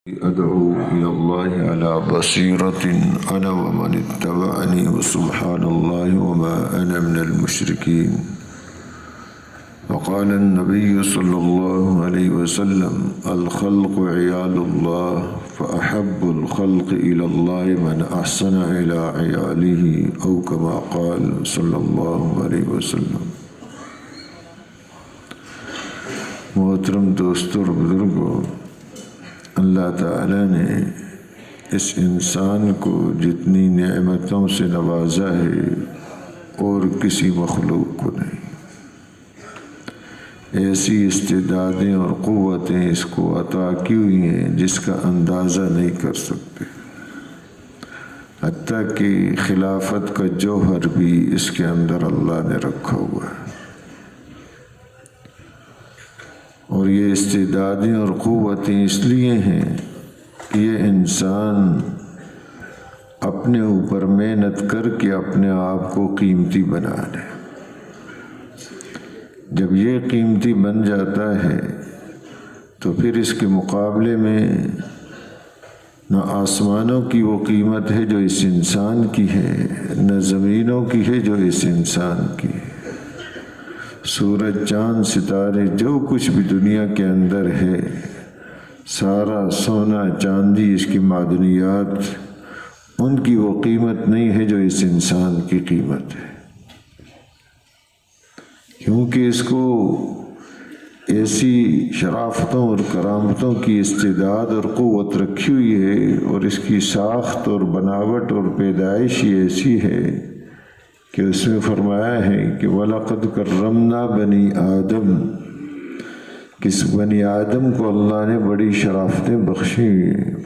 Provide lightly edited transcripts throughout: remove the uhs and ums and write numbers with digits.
أدعو إلى الله على بصيرة أنا ومن اتبعني وسبحان الله وما أنا من المشركين. وقال النبي صلى الله عليه وسلم الخلق عيال الله فأحب الخلق إلى الله من أحسن إلى عياله أو كما قال صلى الله عليه وسلم. محترم دوستو اور بزرگوں، اللہ تعالیٰ نے اس انسان کو جتنی نعمتوں سے نوازا ہے اور کسی مخلوق کو نہیں، ایسی استعدادیں اور قوتیں اس کو عطا کی ہوئی ہیں جس کا اندازہ نہیں کر سکتے، حتیٰ کہ خلافت کا جوہر بھی اس کے اندر اللہ نے رکھا ہوا ہے. اور یہ استعدادیں اور قوتیں اس لیے ہیں کہ یہ انسان اپنے اوپر محنت کر کے اپنے آپ کو قیمتی بنا لے. جب یہ قیمتی بن جاتا ہے تو پھر اس کے مقابلے میں نہ آسمانوں کی وہ قیمت ہے جو اس انسان کی ہے، نہ زمینوں کی ہے جو اس انسان کی ہے. سورج، چاند، ستارے، جو کچھ بھی دنیا کے اندر ہے، سارا سونا چاندی، اس کی معدنیات، ان کی وہ قیمت نہیں ہے جو اس انسان کی قیمت ہے، کیونکہ اس کو ایسی شرافتوں اور کرامتوں کی استعداد اور قوت رکھی ہوئی ہے، اور اس کی ساخت اور بناوٹ اور پیدائش ہی ایسی ہے کہ اس میں فرمایا ہے کہ وَلَقَدْ كَرَّمْنَا بَنِي آدم، کس بنی آدم کو اللہ نے بڑی شرافتیں بخشی.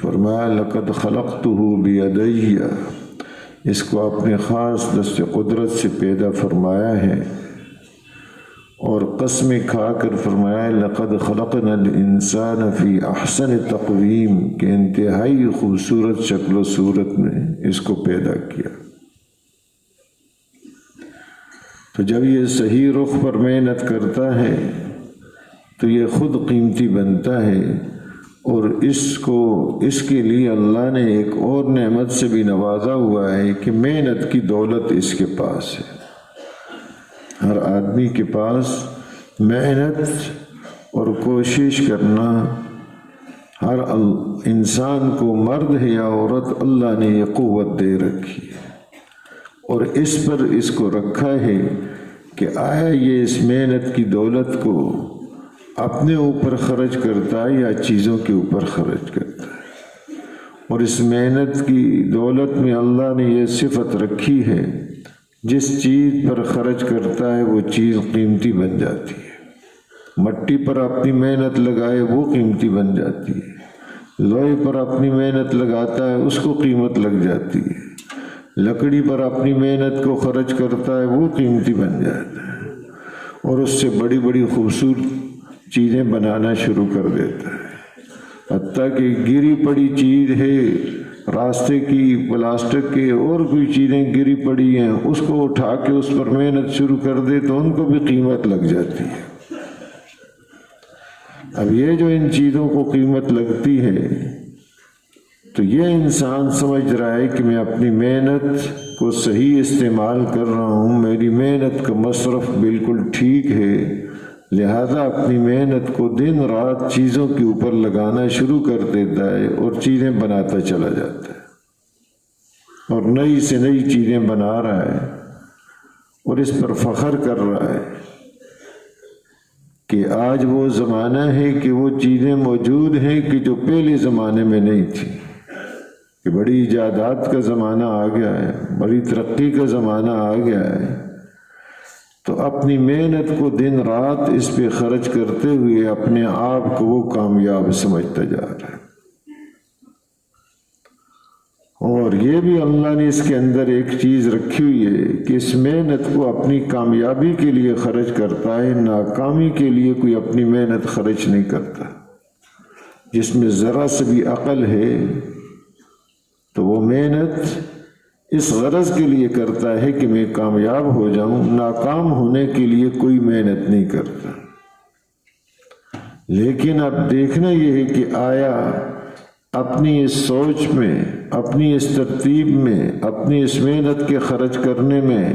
فرمایا لَقَدْ خَلَقْتُهُ بِيَدَيَّ، اس کو اپنے خاص دست قدرت سے پیدا فرمایا ہے. اور قسمیں کھا کر فرمایا لَقَدْ خَلَقْنَا الْإِنسَانَ فِي أَحْسَنِ تَقْوِيمٍ، کہ انتہائی خوبصورت شکل و صورت میں اس کو پیدا کیا. تو جب یہ صحیح رخ پر محنت کرتا ہے تو یہ خود قیمتی بنتا ہے، اور اس کے لیے اللہ نے ایک اور نعمت سے بھی نوازا ہوا ہے کہ محنت کی دولت اس کے پاس ہے. ہر آدمی کے پاس محنت اور کوشش کرنا، ہر انسان کو، مرد ہے یا عورت، اللہ نے یہ قوت دے رکھی ہے، اور اس پر اس کو رکھا ہے کہ آیا یہ اس محنت کی دولت کو اپنے اوپر خرچ کرتا ہے یا چیزوں کے اوپر خرچ کرتا ہے. اور اس محنت کی دولت میں اللہ نے یہ صفت رکھی ہے، جس چیز پر خرچ کرتا ہے وہ چیز قیمتی بن جاتی ہے. مٹی پر اپنی محنت لگائے وہ قیمتی بن جاتی ہے، لوہے پر اپنی محنت لگاتا ہے اس کو قیمت لگ جاتی ہے، لکڑی پر اپنی محنت کو خرچ کرتا ہے وہ قیمتی بن جاتا ہے، اور اس سے بڑی بڑی خوبصورت چیزیں بنانا شروع کر دیتا ہے. حتیٰ کہ گری پڑی چیز ہے راستے کی، پلاسٹک کے اور کوئی چیزیں گری پڑی ہیں، اس کو اٹھا کے اس پر محنت شروع کر دے تو ان کو بھی قیمت لگ جاتی ہے. اب یہ جو ان چیزوں کو قیمت لگتی ہے تو یہ انسان سمجھ رہا ہے کہ میں اپنی محنت کو صحیح استعمال کر رہا ہوں، میری محنت کا مصرف بالکل ٹھیک ہے، لہذا اپنی محنت کو دن رات چیزوں کے اوپر لگانا شروع کر دیتا ہے اور چیزیں بناتا چلا جاتا ہے، اور نئی سے نئی چیزیں بنا رہا ہے، اور اس پر فخر کر رہا ہے کہ آج وہ زمانہ ہے کہ وہ چیزیں موجود ہیں کہ جو پہلے زمانے میں نہیں تھی، کہ بڑی ایجادات کا زمانہ آ گیا ہے، بڑی ترقی کا زمانہ آ گیا ہے. تو اپنی محنت کو دن رات اس پہ خرچ کرتے ہوئے اپنے آپ کو وہ کامیاب سمجھتا جا رہا ہے. اور یہ بھی اللہ نے اس کے اندر ایک چیز رکھی ہوئی ہے کہ اس محنت کو اپنی کامیابی کے لیے خرچ کرتا ہے، ناکامی کے لیے کوئی اپنی محنت خرچ نہیں کرتا. جس میں ذرا سے بھی عقل ہے تو وہ محنت اس غرض کے لیے کرتا ہے کہ میں کامیاب ہو جاؤں، ناکام ہونے کے لیے کوئی محنت نہیں کرتا. لیکن اب دیکھنا یہ ہے کہ آیا اپنی اس سوچ میں، اپنی اس ترتیب میں، اپنی اس محنت کے خرچ کرنے میں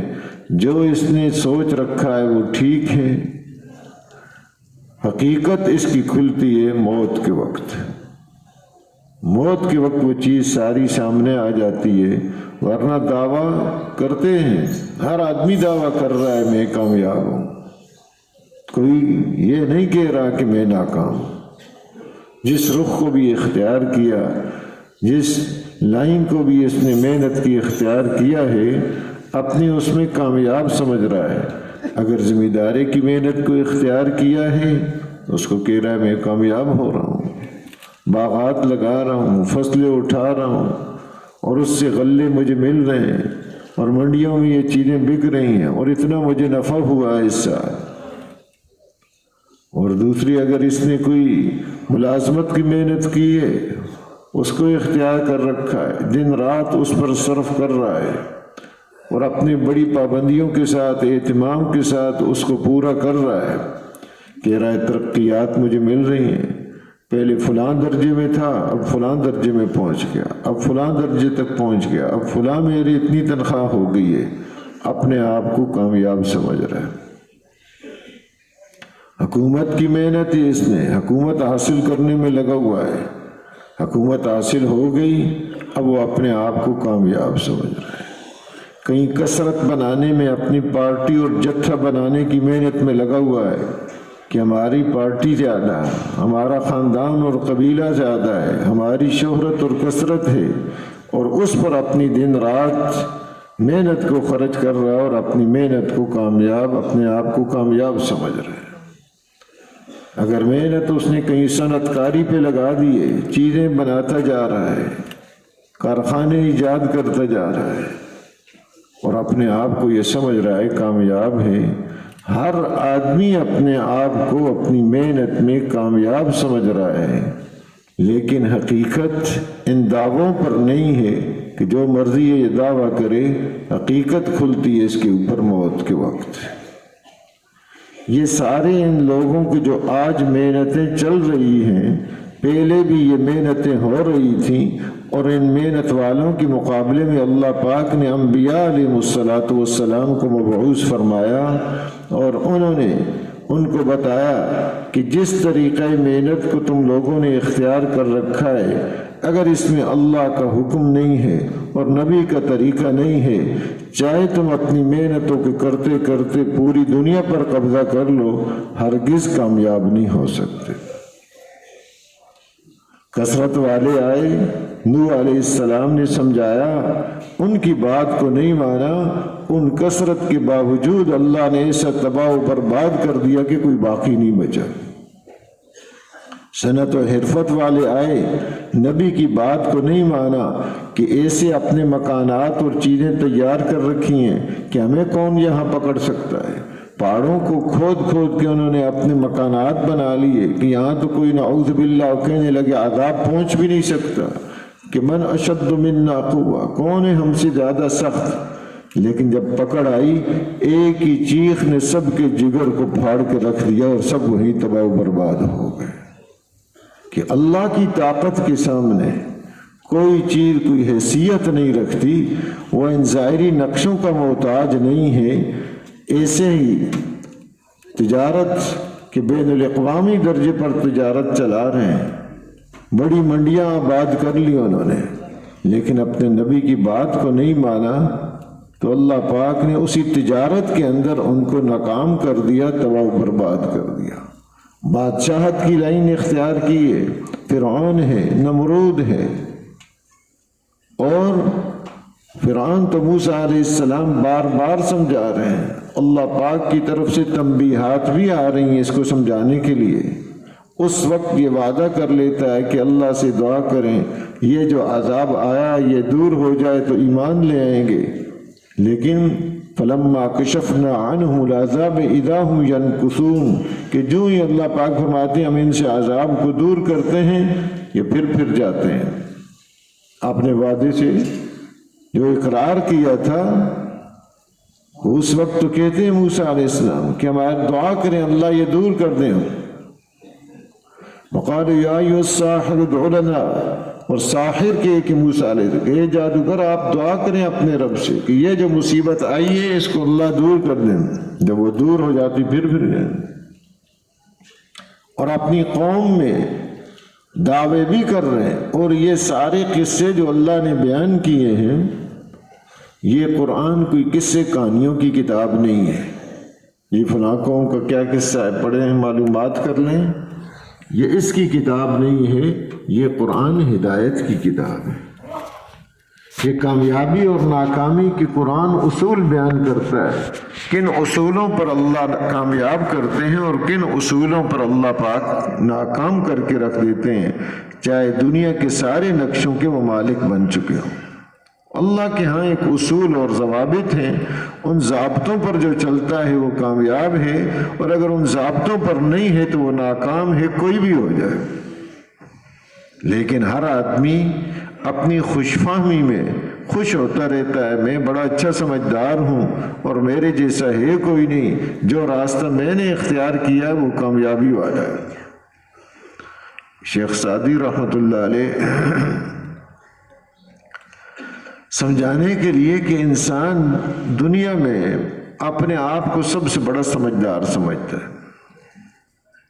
جو اس نے سوچ رکھا ہے وہ ٹھیک ہے، حقیقت اس کی کھلتی ہے موت کے وقت۔ موت کے وقت وہ چیز ساری سامنے آ جاتی ہے، ورنہ دعویٰ کرتے ہیں، ہر آدمی دعویٰ کر رہا ہے میں کامیاب ہوں، کوئی یہ نہیں کہہ رہا کہ میں ناکام ہوں۔ جس رخ کو بھی اختیار کیا، جس لائن کو بھی اس نے محنت کی اختیار کیا ہے، اپنی اس میں کامیاب سمجھ رہا ہے۔ اگر ذمہ داری کی محنت کو اختیار کیا ہے تو اس کو کہہ رہا ہے میں کامیاب ہو رہا ہوں، باغات لگا رہا ہوں، فصلیں اٹھا رہا ہوں، اور اس سے غلے مجھے مل رہے ہیں، اور منڈیوں میں یہ چیزیں بک رہی ہیں، اور اتنا مجھے نفع ہوا ہے اس سال۔ اور دوسری، اگر اس نے کوئی ملازمت کی محنت کی ہے، اس کو اختیار کر رکھا ہے، دن رات اس پر صرف کر رہا ہے، اور اپنی بڑی پابندیوں کے ساتھ، اہتمام کے ساتھ اس کو پورا کر رہا ہے، کہہ رہا ہے ترقیات مجھے مل رہی ہیں، پہلے فلاں درجے میں تھا، اب فلاں درجے میں پہنچ گیا، اب فلاں درجے تک پہنچ گیا، اب فلاں میری اتنی تنخواہ ہو گئی ہے، اپنے آپ کو کامیاب سمجھ رہا ہے۔ حکومت کی محنت ہی اس نے، حکومت حاصل کرنے میں لگا ہوا ہے، حکومت حاصل ہو گئی، اب وہ اپنے آپ کو کامیاب سمجھ رہا ہے۔ کہیں کثرت بنانے میں، اپنی پارٹی اور جتھا بنانے کی محنت میں لگا ہوا ہے کہ ہماری پارٹی زیادہ ہے، ہمارا خاندان اور قبیلہ زیادہ ہے، ہماری شہرت اور کثرت ہے، اور اس پر اپنی دن رات محنت کو خرچ کر رہا ہے، اور اپنی محنت کو کامیاب، اپنے آپ کو کامیاب سمجھ رہا ہے۔ اگر محنت اس نے کہیں صنعت کاری پہ لگا دی ہے، چیزیں بناتا جا رہا ہے، کارخانے ایجاد کرتا جا رہا ہے، اور اپنے آپ کو یہ سمجھ رہا ہے کامیاب ہے۔ ہر آدمی اپنے آپ کو اپنی محنت میں کامیاب سمجھ رہا ہے، لیکن حقیقت ان دعووں پر نہیں ہے کہ جو مرضی یہ دعویٰ کرے، حقیقت کھلتی ہے اس کے اوپر موت کے وقت۔ یہ سارے ان لوگوں کو جو آج محنتیں چل رہی ہیں، پہلے بھی یہ محنتیں ہو رہی تھیں، اور ان محنت والوں کے مقابلے میں اللہ پاک نے انبیاء علیہ السلام کو مبعوث فرمایا، اور انہوں نے ان کو بتایا کہ جس طریقہ محنت کو تم لوگوں نے اختیار کر رکھا ہے، اگر اس میں اللہ کا حکم نہیں ہے اور نبی کا طریقہ نہیں ہے، چاہے تم اپنی محنتوں کے کرتے کرتے پوری دنیا پر قبضہ کر لو، ہرگز کامیاب نہیں ہو سکتے۔ کثرت والے آئے، نوح علیہ السلام نے سمجھایا، ان کی بات کو نہیں مانا، ان کثرت کے باوجود اللہ نے ایسا تباہ و برباد کر دیا کہ کوئی باقی نہیں بچا۔ صنعت و حرفت والے آئے، نبی کی بات کو نہیں مانا کہ ایسے اپنے مکانات اور چیزیں تیار کر رکھی ہیں کہ ہمیں کون یہاں پکڑ سکتا ہے۔ پہاڑوں کو کھود کھود کے انہوں نے اپنے مکانات بنا لیے کہ یہاں تو کوئی نعوذ باللہ کہنے لگے عذاب پہنچ بھی نہیں سکتا، کہ من اشد منا قوہ، کون ہے ہم سے زیادہ سخت۔ لیکن جب پکڑ آئی، ایک ہی چیخ نے سب کے جگر کو پھاڑ کے رکھ دیا، اور سب وہیں تباہ و برباد ہو گئے۔ کہ اللہ کی طاقت کے سامنے کوئی چیز کوئی حیثیت نہیں رکھتی، وہ ان ظاہری نقشوں کا محتاج نہیں ہے۔ ایسے ہی تجارت کے بین الاقوامی درجے پر تجارت چلا رہے ہیں، بڑی منڈیاں آباد کر لی انہوں نے، لیکن اپنے نبی کی بات کو نہیں مانا، تو اللہ پاک نے اسی تجارت کے اندر ان کو ناکام کر دیا، تباہ و برباد کر دیا۔ بادشاہت کی لائن اختیار کی ہے، فرعون ہے، نمرود ہے، اور فرعون تو موسیٰ علیہ السلام بار بار سمجھا رہے ہیں، اللہ پاک کی طرف سے تنبیہات بھی آ رہی ہیں اس کو سمجھانے کے لیے۔ اس وقت یہ وعدہ کر لیتا ہے کہ اللہ سے دعا کریں یہ جو عذاب آیا یہ دور ہو جائے تو ایمان لے آئیں گے، لیکن فلما کشفنا عنہم العذاب اذا هم ینکثون، کہ جو ہی اللہ پاک فرماتے ہیں ہم ان سے عذاب کو دور کرتے ہیں، یہ پھر جاتے ہیں۔ آپ نے وعدے سے جو اقرار کیا تھا، اس وقت تو کہتے ہیں موسیٰ علیہ السلام کہ ہمارا دعا کریں اللہ یہ دور کر دیں۔ وقالوا یا ایھا الساحر ادع لنا، اور ساحر کے کہ موسیٰ علیہ السلام کہ یہ جادوگر آپ دعا کریں اپنے رب سے کہ یہ جو مصیبت آئی ہے اس کو اللہ دور کر دیں. جب وہ دور ہو جاتی پھر گئے. اور اپنی قوم میں دعوے بھی کر رہے ہیں. اور یہ سارے قصے جو اللہ نے بیان کیے ہیں یہ قرآن کوئی قصے کہانیوں کی کتاب نہیں ہے. یہ فلاں قوم کا کیا قصہ ہے پڑھیں معلومات کر لیں، یہ اس کی کتاب نہیں ہے. یہ قرآن ہدایت کی کتاب ہے. یہ کامیابی اور ناکامی کی قرآن اصول بیان کرتا ہے. کن اصولوں پر اللہ کامیاب کرتے ہیں اور کن اصولوں پر اللہ پاک ناکام کر کے رکھ دیتے ہیں، چاہے دنیا کے سارے نقشوں کے ممالک بن چکے ہوں. اللہ کے ہاں ایک اصول اور ضوابط ہیں، ان ضابطوں پر جو چلتا ہے وہ کامیاب ہے، اور اگر ان ضابطوں پر نہیں ہے تو وہ ناکام ہے، کوئی بھی ہو جائے. لیکن ہر آدمی اپنی خوش فہمی میں خوش ہوتا رہتا ہے، میں بڑا اچھا سمجھدار ہوں اور میرے جیسا ہے کوئی نہیں، جو راستہ میں نے اختیار کیا ہے وہ کامیابی والا ہے. شیخ سعدی رحمۃ اللہ علیہ سمجھانے کے لیے کہ انسان دنیا میں اپنے آپ کو سب سے بڑا سمجھدار سمجھتا ہے.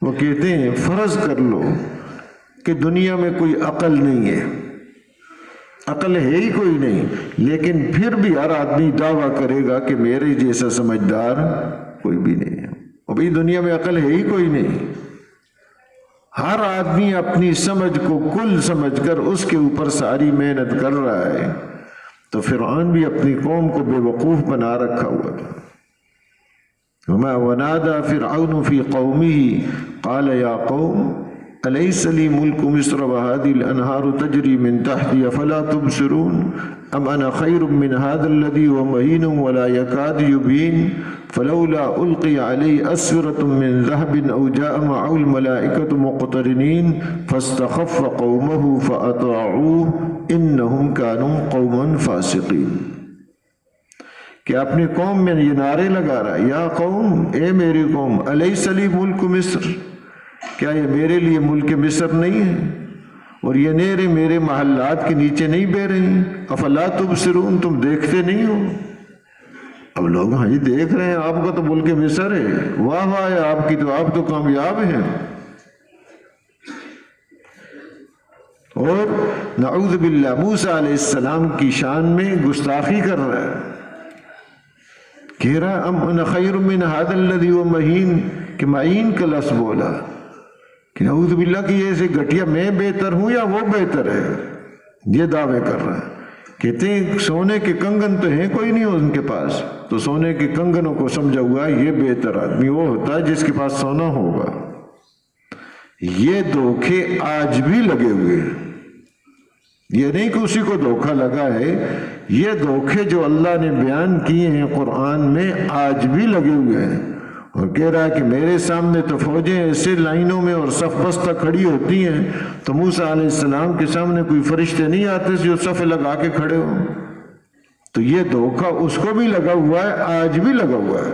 وہ کہتے ہیں فرض کر لو کہ دنیا میں کوئی عقل نہیں ہے، عقل ہے ہی کوئی نہیں، لیکن پھر بھی ہر آدمی دعویٰ کرے گا کہ میرے جیسا سمجھدار کوئی بھی نہیں ہے. اور بھئی دنیا میں عقل ہے ہی کوئی نہیں. ہر آدمی اپنی سمجھ کو کل سمجھ کر اس کے اوپر ساری محنت کر رہا ہے. تو فرعون بھی اپنی قوم کو بے وقوف بنا رکھا ہوا تھا. وما ونادى فرعون في قومه قال يا قوم أليس لي ملك مصر وهذه الأنهار تجري من تحتي أفلا تبصرون أم أنا خير من هذا الذي هو مهين ولا يكاد يبين فلولا ألقي عليه أسورة من ذهب أو جاء معه الملائكة مقترنين فاستخف قومه فأطاعوه إنهم كانوا قوما فاسقين. کہ اپنی قوم میں یہ نعرے لگا رہا ہے، یا قوم، اے میری قوم، الیس لی ملک مصر، کیا یہ میرے لیے ملک مصر نہیں ہے اور یہ نہریں میرے محلات کے نیچے نہیں بہ رہی؟ افلا تبصرون، تم دیکھتے نہیں ہو؟ اب لوگ ہاں جی دیکھ رہے ہیں، آپ کا تو ملک مصر ہے، واہ واہ ہے آپ کی، تو آپ تو کامیاب ہیں. اور نعوذ باللہ موسیٰ علیہ السلام کی شان میں گستاخی کر رہا ہے، کہہ رہا ام انا خیر من هذا الذي هو مہین، کہ معین کا لفظ بولا کہ نعوذ باللہ کہ یہ سے گھٹیا میں بہتر ہوں یا وہ بہتر ہے، یہ دعوے کر رہا ہے. کہتے ہیں سونے کے کنگن تو ہیں کوئی نہیں ان کے پاس، تو سونے کے کنگنوں کو سمجھا ہوا یہ بہتر آدمی وہ ہوتا ہے جس کے پاس سونا ہوگا. یہ دھوکے آج بھی لگے ہوئے ہیں. یہ نہیں کہ اسی کو دھوکہ لگا ہے، یہ دھوکے جو اللہ نے بیان کیے ہیں قرآن میں آج بھی لگے ہوئے ہیں. اور کہہ رہا ہے کہ میرے سامنے تو فوجیں ایسے لائنوں میں اور صف بستہ کھڑی ہوتی ہیں، تو موسیٰ علیہ السلام کے سامنے کوئی فرشتے نہیں آتے جو صف لگا کے کھڑے ہوں. تو یہ دھوکہ اس کو بھی لگا ہوا ہے، آج بھی لگا ہوا ہے.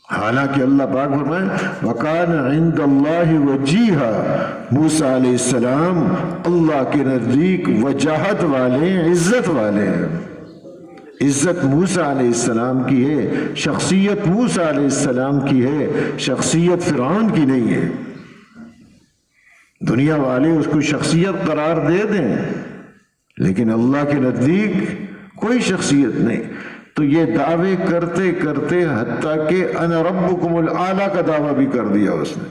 حالانکہ اللہ پاک فرمائے وَقَانَ عِنْدَ اللَّهِ وَجِيهًا، موسیٰ علیہ السلام اللہ کے نزدیک وجاہت والے ہیں، عزت والے ہیں. عزت موسیٰ علیہ السلام کی ہے، شخصیت موسیٰ علیہ السلام کی ہے، شخصیت فرعون کی نہیں ہے. دنیا والے اس کو شخصیت قرار دے دیں لیکن اللہ کے نزدیک کوئی شخصیت نہیں. تو یہ دعوے کرتے کرتے حتیٰ کہ انا ربکم الاعلیٰ کا دعویٰ بھی کر دیا اس نے،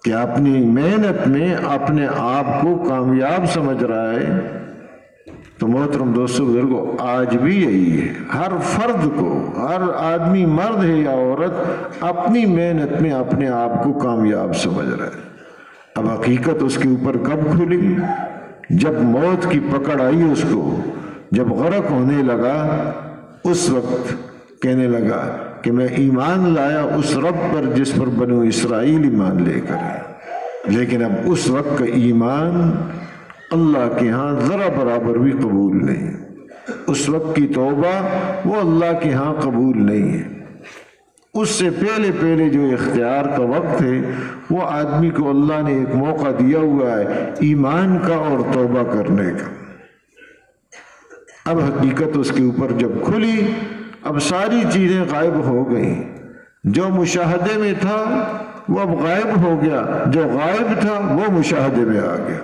کہ اپنی محنت میں اپنے آپ کو کامیاب سمجھ رہا ہے. تو محترم دوستو بزرگو، آج بھی یہی ہے. ہر فرد کو، ہر آدمی مرد ہے یا عورت، اپنی محنت میں اپنے آپ کو کامیاب سمجھ رہا ہے. اب حقیقت اس کے اوپر کب کھلی؟ جب موت کی پکڑ آئی اس کو، جب غرق ہونے لگا، اس وقت کہنے لگا کہ میں ایمان لایا اس رب پر جس پر بنو اسرائیل ایمان لے کر ہے. لیکن اب اس وقت کا ایمان اللہ کے ہاں ذرا برابر بھی قبول نہیں. اس وقت کی توبہ وہ اللہ کے ہاں قبول نہیں ہے. اس سے پہلے پہلے جو اختیار کا وقت ہے وہ آدمی کو اللہ نے ایک موقع دیا ہوا ہے ایمان کا اور توبہ کرنے کا۔ اب حقیقت اس کے اوپر جب کھلی، اب ساری چیزیں غائب ہو گئیں، جو مشاہدے میں تھا وہ اب غائب ہو گیا، جو غائب تھا وہ مشاہدے میں آ گیا۔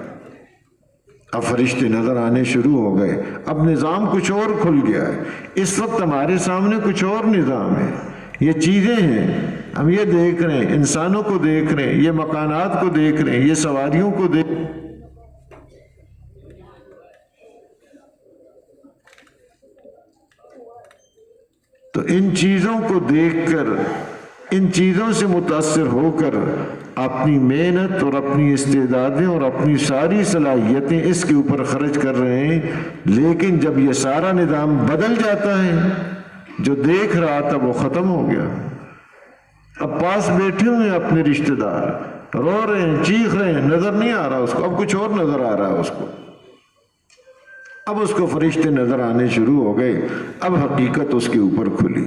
اب فرشتے نظر آنے شروع ہو گئے، اب نظام کچھ اور کھل گیا ہے۔ اس وقت ہمارے سامنے کچھ اور نظام ہے، یہ چیزیں ہیں، ہم یہ دیکھ رہے ہیں، انسانوں کو دیکھ رہے ہیں، یہ مکانات کو دیکھ رہے ہیں، یہ سواریوں کو دیکھ رہے ہیں۔ تو ان چیزوں کو دیکھ کر، ان چیزوں سے متاثر ہو کر اپنی محنت اور اپنی استعدادیں اور اپنی ساری صلاحیتیں اس کے اوپر خرچ کر رہے ہیں، لیکن جب یہ سارا نظام بدل جاتا ہے، جو دیکھ رہا تھا وہ ختم ہو گیا۔ اب پاس بیٹھے ہوئے اپنے رشتہ دار رو رہے ہیں، چیخ رہے ہیں، نظر نہیں آ رہا اس کو، اب کچھ اور نظر آ رہا ہے اس کو۔ اب اس کو فرشتے نظر آنے شروع ہو گئے، اب حقیقت اس کے اوپر کھلی۔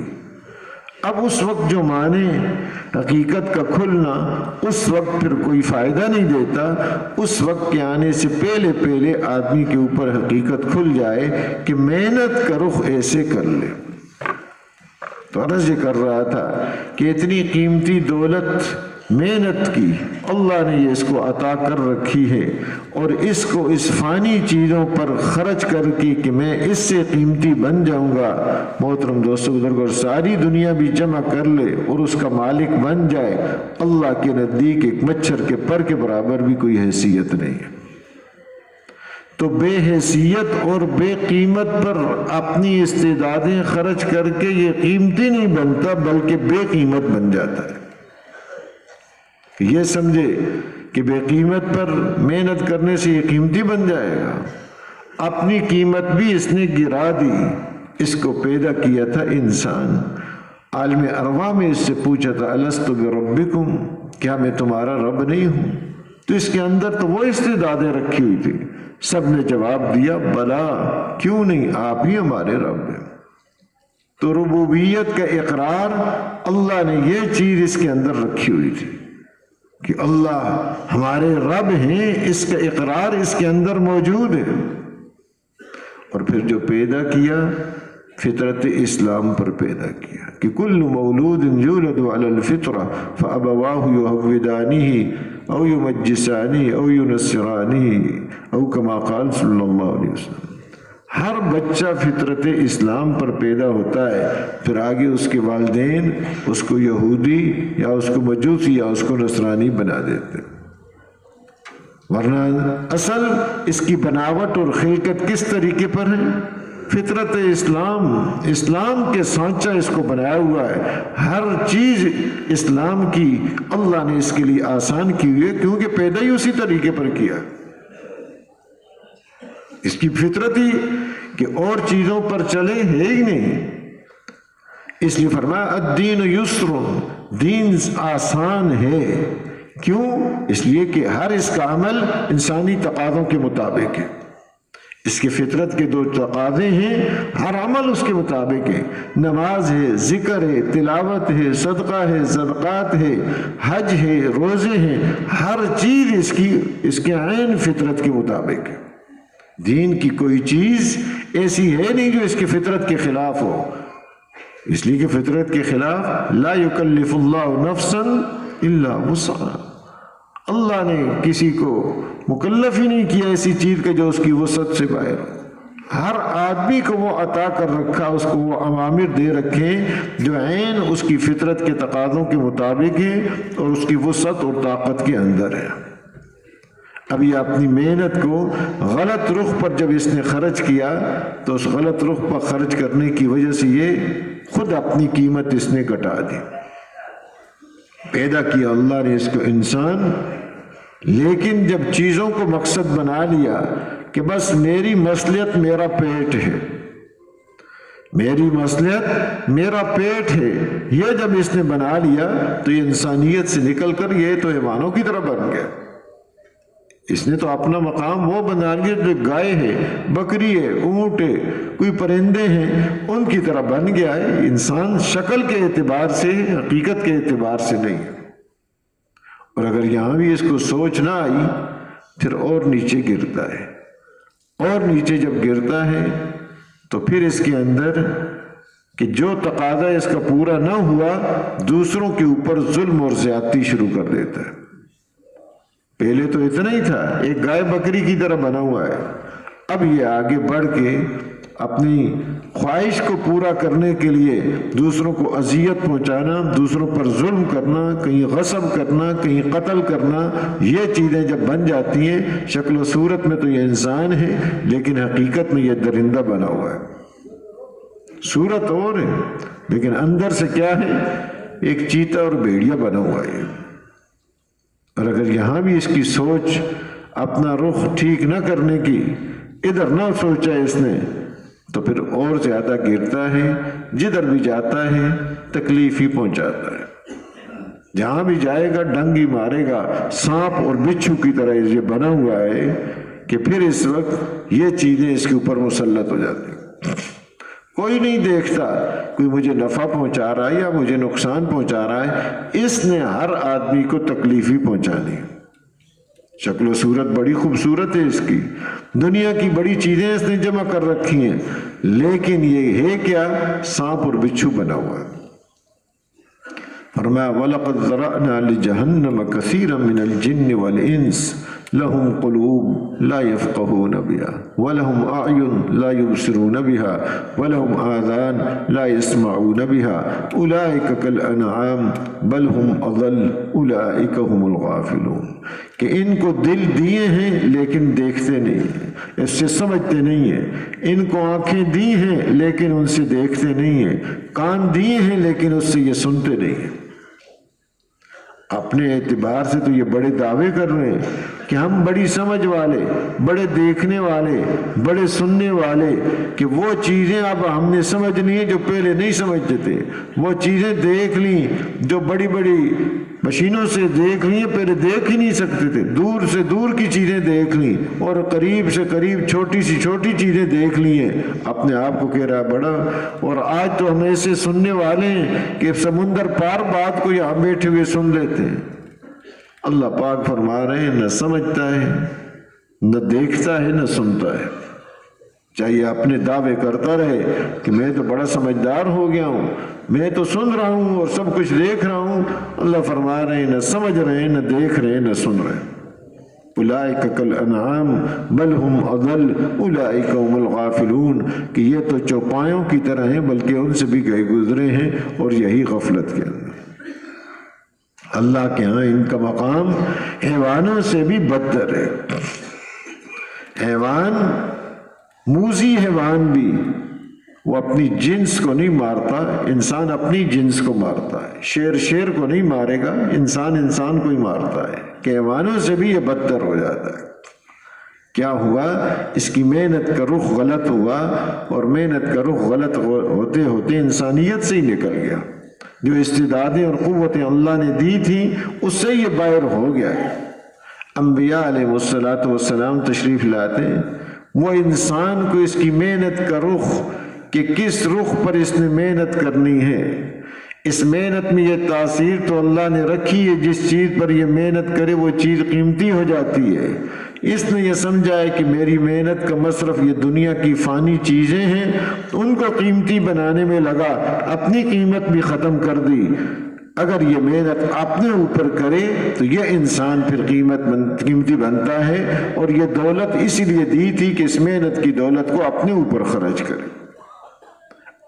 اب اس وقت جو مانے حقیقت کا کھلنا، اس وقت پھر کوئی فائدہ نہیں دیتا۔ اس وقت کے آنے سے پہلے پہلے آدمی کے اوپر حقیقت کھل جائے کہ محنت کا رخ ایسے کر لے۔ تو عرض یہ کر رہا تھا کہ اتنی قیمتی دولت محنت کی اللہ نے یہ اس کو عطا کر رکھی ہے، اور اس کو اس فانی چیزوں پر خرچ کر کے کہ میں اس سے قیمتی بن جاؤں گا۔ محترم دوستو بزرگ، اور ساری دنیا بھی جمع کر لے اور اس کا مالک بن جائے، اللہ کے نزدیک ایک مچھر کے پر کے برابر بھی کوئی حیثیت نہیں ہے۔ تو بے حیثیت اور بے قیمت پر اپنی استعدادیں خرچ کر کے یہ قیمتی نہیں بنتا، بلکہ بے قیمت بن جاتا ہے۔ یہ سمجھے کہ بے قیمت پر محنت کرنے سے یہ قیمتی بن جائے گا، اپنی قیمت بھی اس نے گرا دی۔ اس کو پیدا کیا تھا انسان، عالم ارواح میں اس سے پوچھا تھا الست بربکم، کیا میں تمہارا رب نہیں ہوں؟ تو اس کے اندر تو وہ استعدادیں رکھی ہوئی تھی، سب نے جواب دیا بلا، کیوں نہیں، آپ ہی ہمارے رب ہیں۔ تو ربوبیت کا اقرار، اللہ نے یہ چیز اس کے اندر رکھی ہوئی تھی کہ اللہ ہمارے رب ہیں، اس کا اقرار اس کے اندر موجود ہے۔ اور پھر جو پیدا کیا، فطرت اسلام پر پیدا کیا کہ کل مولود یولد علی الفطرہ فابواہ یہودانہ او یمجسانہ او ینصرانہ او کما قال صلی اللہ علیہ وسلم۔ ہر بچہ فطرت اسلام پر پیدا ہوتا ہے، پھر آگے اس کے والدین اس کو یہودی یا اس کو مجوسی یا اس کو نصرانی بنا دیتے، ورنہ اصل اس کی بناوٹ اور خلقت کس طریقے پر ہے؟ فطرت اسلام، اسلام کے سانچہ اس کو بنایا ہوا ہے۔ ہر چیز اسلام کی اللہ نے اس کے لیے آسان کی ہوئی ہے، کیونکہ پیدا ہی اسی طریقے پر کیا۔ اس کی فطرت ہی کہ اور چیزوں پر چلے ہے ہی نہیں، اس لیے فرمایا الدین یسر، دین آسان ہے۔ کیوں؟ اس لیے کہ ہر اس کا عمل انسانی تقاضوں کے مطابق ہے۔ اس کی فطرت کے دو تقاضے ہیں، ہر عمل اس کے مطابق ہے، نماز ہے، ذکر ہے، تلاوت ہے، صدقہ ہے، صدقات ہے، حج ہے، روزے ہیں، ہر چیز اس کے عین فطرت کے مطابق ہے۔ دین کی کوئی چیز ایسی ہے نہیں جو اس کی فطرت کے خلاف ہو، اس لیے کہ فطرت کے خلاف لا یکلف اللہ نفسا الا وسعہا، اللہ نے کسی کو مکلف ہی نہیں کیا ایسی چیز کا جو اس کی وسعت سے باہر ہو۔ ہر آدمی کو وہ عطا کر رکھا، اس کو وہ اوامر دے رکھے جو عین اس کی فطرت کے تقاضوں کے مطابق ہے اور اس کی وسعت اور طاقت کے اندر ہے۔ اب یہ اپنی محنت کو غلط رخ پر جب اس نے خرچ کیا تو اس غلط رخ پر خرچ کرنے کی وجہ سے یہ خود اپنی قیمت اس نے گھٹا دی۔ پیدا کیا اللہ نے اس کو انسان، لیکن جب چیزوں کو مقصد بنا لیا کہ بس میری مصلحت میرا پیٹ ہے، میری مصلحت میرا پیٹ ہے، یہ جب اس نے بنا لیا تو یہ انسانیت سے نکل کر یہ تو حیوانوں کی طرح بن گیا۔ اس نے تو اپنا مقام وہ بنا لیا جو گائے ہے، بکری ہے، اونٹ ہے، کوئی پرندے ہیں، ان کی طرح بن گیا ہے۔ انسان شکل کے اعتبار سے، حقیقت کے اعتبار سے نہیں۔ اور اگر یہاں بھی اس کو سوچ نہ آئی پھر اور نیچے گرتا ہے، اور نیچے جب گرتا ہے تو پھر اس کے اندر کہ جو تقاضا اس کا پورا نہ ہوا، دوسروں کے اوپر ظلم اور زیادتی شروع کر دیتا ہے۔ پہلے تو اتنا ہی تھا، ایک گائے بکری کی طرح بنا ہوا ہے، اب یہ آگے بڑھ کے اپنی خواہش کو پورا کرنے کے لیے دوسروں کو اذیت پہنچانا، دوسروں پر ظلم کرنا، کہیں غصب کرنا، کہیں قتل کرنا، یہ چیزیں جب بن جاتی ہیں، شکل و صورت میں تو یہ انسان ہے لیکن حقیقت میں یہ درندہ بنا ہوا ہے۔ صورت اور ہے لیکن اندر سے کیا ہے؟ ایک چیتا اور بھیڑیا بنا ہوا ہے۔ اور اگر یہاں بھی اس کی سوچ اپنا رخ ٹھیک نہ کرنے کی، ادھر نہ سوچا اس نے، تو پھر اور زیادہ گرتا ہے، جدھر بھی جاتا ہے تکلیف ہی پہنچاتا ہے، جہاں بھی جائے گا ڈنگ ہی مارے گا۔ سانپ اور بچھو کی طرح یہ بنا ہوا ہے کہ پھر اس وقت یہ چیزیں اس کے اوپر مسلط ہو جاتی ہیں۔ کوئی نہیں دیکھتا کوئی مجھے نفع پہنچا رہا ہے یا مجھے نقصان پہنچا رہا ہے، اس نے ہر آدمی کو تکلیف ہی پہنچانی۔ شکل و صورت بڑی خوبصورت ہے اس کی، دنیا کی بڑی چیزیں اس نے جمع کر رکھی ہیں، لیکن یہ ہے کیا؟ سانپ اور بچھو بنا ہوا ہے۔ فرمایا وَلَقَدْ ذَرَأْنَا لِجَهَنَّمَ كَثِيرًا مِنَ الْجِنِّ وَالْإِنسِ لَهُمْ قُلُوبٌ لَا يَفْقَهُونَ بِهَا وَلَهُمْ أَعْيُنٌ لَا يُبْصِرُونَ بِهَا وَلَهُمْ آذَانٌ لَا يَسْمَعُونَ بِهَا أُولَئِكَ كَالْأَنْعَامِ بَلْ هُمْ أَضَلُّ أُولَئِكَ هُمُ الْغَافِلُونَ کہ ان کو دل دیے ہیں لیکن دیکھتے نہیں ہیں، اس سے سمجھتے نہیں ہیں۔ ان کو آنکھیں دی ہیں لیکن ان سے دیکھتے نہیں ہیں، کان دیے ہیں لیکن اس سے یہ سنتے نہیں ہیں۔ اپنے اعتبار سے تو یہ بڑے دعوے کر رہے ہیں کہ ہم بڑی سمجھ والے، بڑے دیکھنے والے، بڑے سننے والے، کہ وہ چیزیں اب ہم نے سمجھنی ہیں جو پہلے نہیں سمجھتے تھے، وہ چیزیں دیکھ لیں جو بڑی بڑی مشینوں سے دیکھ لی، پہلے دیکھ ہی نہیں سکتے تھے، دور سے دور کی چیزیں دیکھ لیں اور قریب سے قریب چھوٹی سی چھوٹی چیزیں دیکھ لی ہیں، اپنے آپ کو کہہ رہا بڑا۔ اور آج تو ہم ایسے سننے والے ہیں کہ سمندر پار بات کو یہاں بیٹھے ہوئے سن لیتے ہیں۔ اللہ پاک فرما رہے ہیں نہ سمجھتا ہے، نہ دیکھتا ہے، نہ سنتا ہے، چاہیے اپنے دعوے کرتا رہے کہ میں تو بڑا سمجھدار ہو گیا ہوں، میں تو سن رہا ہوں اور سب کچھ دیکھ رہا ہوں۔ اللہ فرما رہے ہیں نہ سمجھ رہے ہیں، نہ دیکھ رہے ہیں، نہ سن رہے ہیں۔ اولئک کالانعام بل ہم اضل اولئک هم الغافلون کہ یہ تو چوپایوں کی طرح ہیں بلکہ ان سے بھی گئے گزرے ہیں اور یہی غفلت کے اندر۔ اللہ کے ہاں ان کا مقام حیوانوں سے بھی بدتر ہے۔ حیوان، موذی حیوان بھی وہ اپنی جنس کو نہیں مارتا، انسان اپنی جنس کو مارتا ہے۔ شیر شیر کو نہیں مارے گا، انسان انسان کو ہی مارتا ہے، کہ حیوانوں سے بھی یہ بدتر ہو جاتا ہے۔ کیا ہوا؟ اس کی محنت کا رخ غلط ہوا، اور محنت کا رخ غلط ہوتے ہوتے انسانیت سے ہی نکل گیا۔ جو استعدادیں اور قوتیں اللہ نے دی تھی اس سے یہ باہر ہو گیا ہے۔ انبیاء علیہ السلام تشریف لاتے ہیں، وہ انسان کو اس کی محنت کا رخ، کہ کس رخ پر اس نے محنت کرنی ہے، اس محنت میں یہ تاثیر تو اللہ نے رکھی ہے، جس چیز پر یہ محنت کرے وہ چیز قیمتی ہو جاتی ہے۔ اس نے یہ سمجھا ہے کہ میری محنت کا مصرف یہ دنیا کی فانی چیزیں ہیں، ان کو قیمتی بنانے میں لگا، اپنی قیمت بھی ختم کر دی۔ اگر یہ محنت اپنے اوپر کرے تو یہ انسان پھر قیمتی بنتا ہے، اور یہ دولت اسی لیے دی تھی کہ اس محنت کی دولت کو اپنے اوپر خرچ کرے۔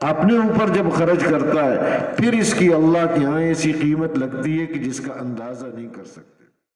اپنے اوپر جب خرچ کرتا ہے پھر اس کی اللہ کے ہاں ایسی قیمت لگتی ہے کہ جس کا اندازہ نہیں کر سکتا۔